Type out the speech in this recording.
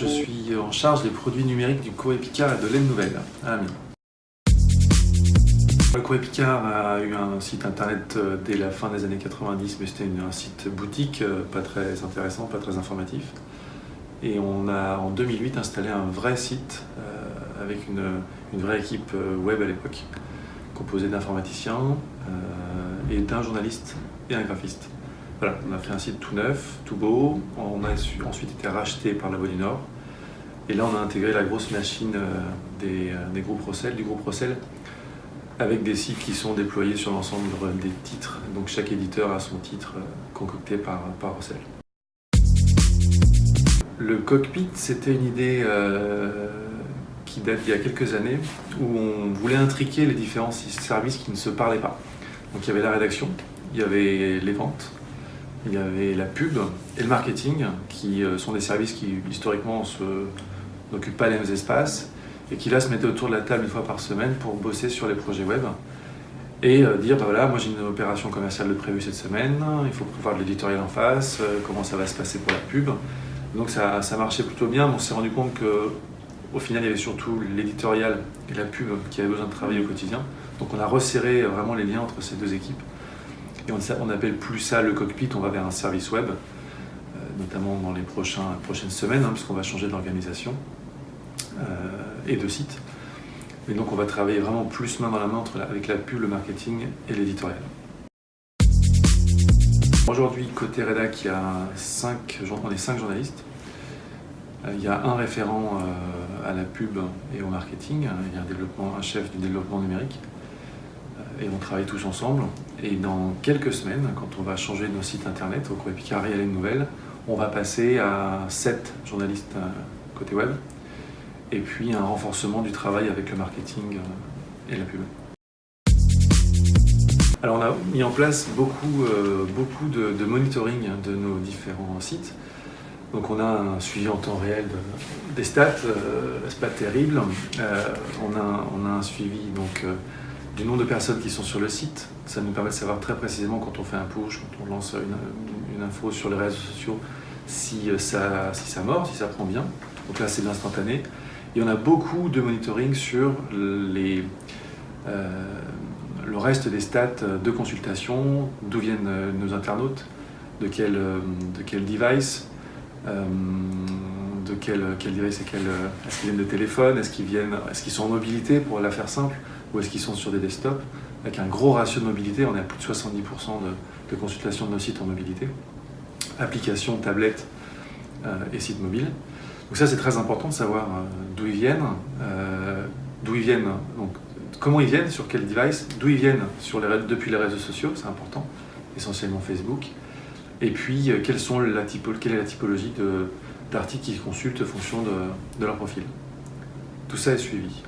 je suis en charge des produits numériques du Courrier Picard et de l'Aide Nouvelle à Amiens. Le Courrier Picard a eu un site internet dès la fin des années 90, mais c'était un site boutique, pas très intéressant, pas très informatif. Et on a en 2008 installé un vrai site avec une vraie équipe web à l'époque, composée d'informaticiens et d'un journaliste et un graphiste. Voilà, on a fait un site tout neuf, tout beau. On a ensuite été racheté par La Voix du Nord. Et là, on a intégré la grosse machine du groupe Rossel, avec des sites qui sont déployés sur l'ensemble des titres. Donc chaque éditeur a son titre concocté par Rossel. Le cockpit, c'était une idée qui date d'il y a quelques années, où on voulait intriquer les différents services qui ne se parlaient pas. Donc il y avait la rédaction, il y avait les ventes, il y avait la pub et le marketing, qui sont des services qui historiquement n'occupent pas les mêmes espaces et qui là se mettaient autour de la table une fois par semaine pour bosser sur les projets web et dire bah voilà, moi j'ai une opération commerciale de prévue cette semaine, il faut voir de l'éditorial en face, comment ça va se passer pour la pub. Donc ça marchait plutôt bien, mais on s'est rendu compte qu'au final il y avait surtout l'éditorial et la pub qui avaient besoin de travailler au quotidien. Donc on a resserré vraiment les liens entre ces deux équipes. Et on n'appelle plus ça le cockpit, on va vers un service web, notamment dans les prochaines semaines, puisqu'on va changer d'organisation et de site. Et donc on va travailler vraiment plus main dans la main avec la pub, le marketing et l'éditorial. Aujourd'hui, côté rédac, on est 5 journalistes. Il y a un référent à la pub et au marketing, il y a un chef du développement numérique. Et on travaille tous ensemble. Et dans quelques semaines, quand on va changer nos sites internet au Courrier Picard et à l'Aide Nouvelle, on va passer à 7 journalistes côté web. Et puis un renforcement du travail avec le marketing et la pub. Alors on a mis en place beaucoup de monitoring de nos différents sites. Donc on a un suivi en temps réel des stats, c'est pas terrible. On a un suivi du nombre de personnes qui sont sur le site. Ça nous permet de savoir très précisément quand on fait un push, quand on lance une info sur les réseaux sociaux, si ça mord, si ça prend bien. Donc là c'est de l'instantané. Et on a beaucoup de monitoring sur le reste des stats de consultation, d'où viennent nos internautes, de quel device, est-ce qu'ils viennent de téléphone, est-ce qu'ils sont en mobilité pour la faire simple, ou est-ce qu'ils sont sur des desktops. Avec un gros ratio de mobilité, on est à plus de 70% de consultation de nos sites en mobilité, applications, tablettes et sites mobiles. Donc ça c'est très important de savoir d'où ils viennent, donc comment ils viennent, sur quel device, d'où ils viennent depuis les réseaux sociaux, c'est important, essentiellement Facebook, et puis quelle est la typologie d'articles qu'ils consultent en fonction de leur profil. Tout ça est suivi.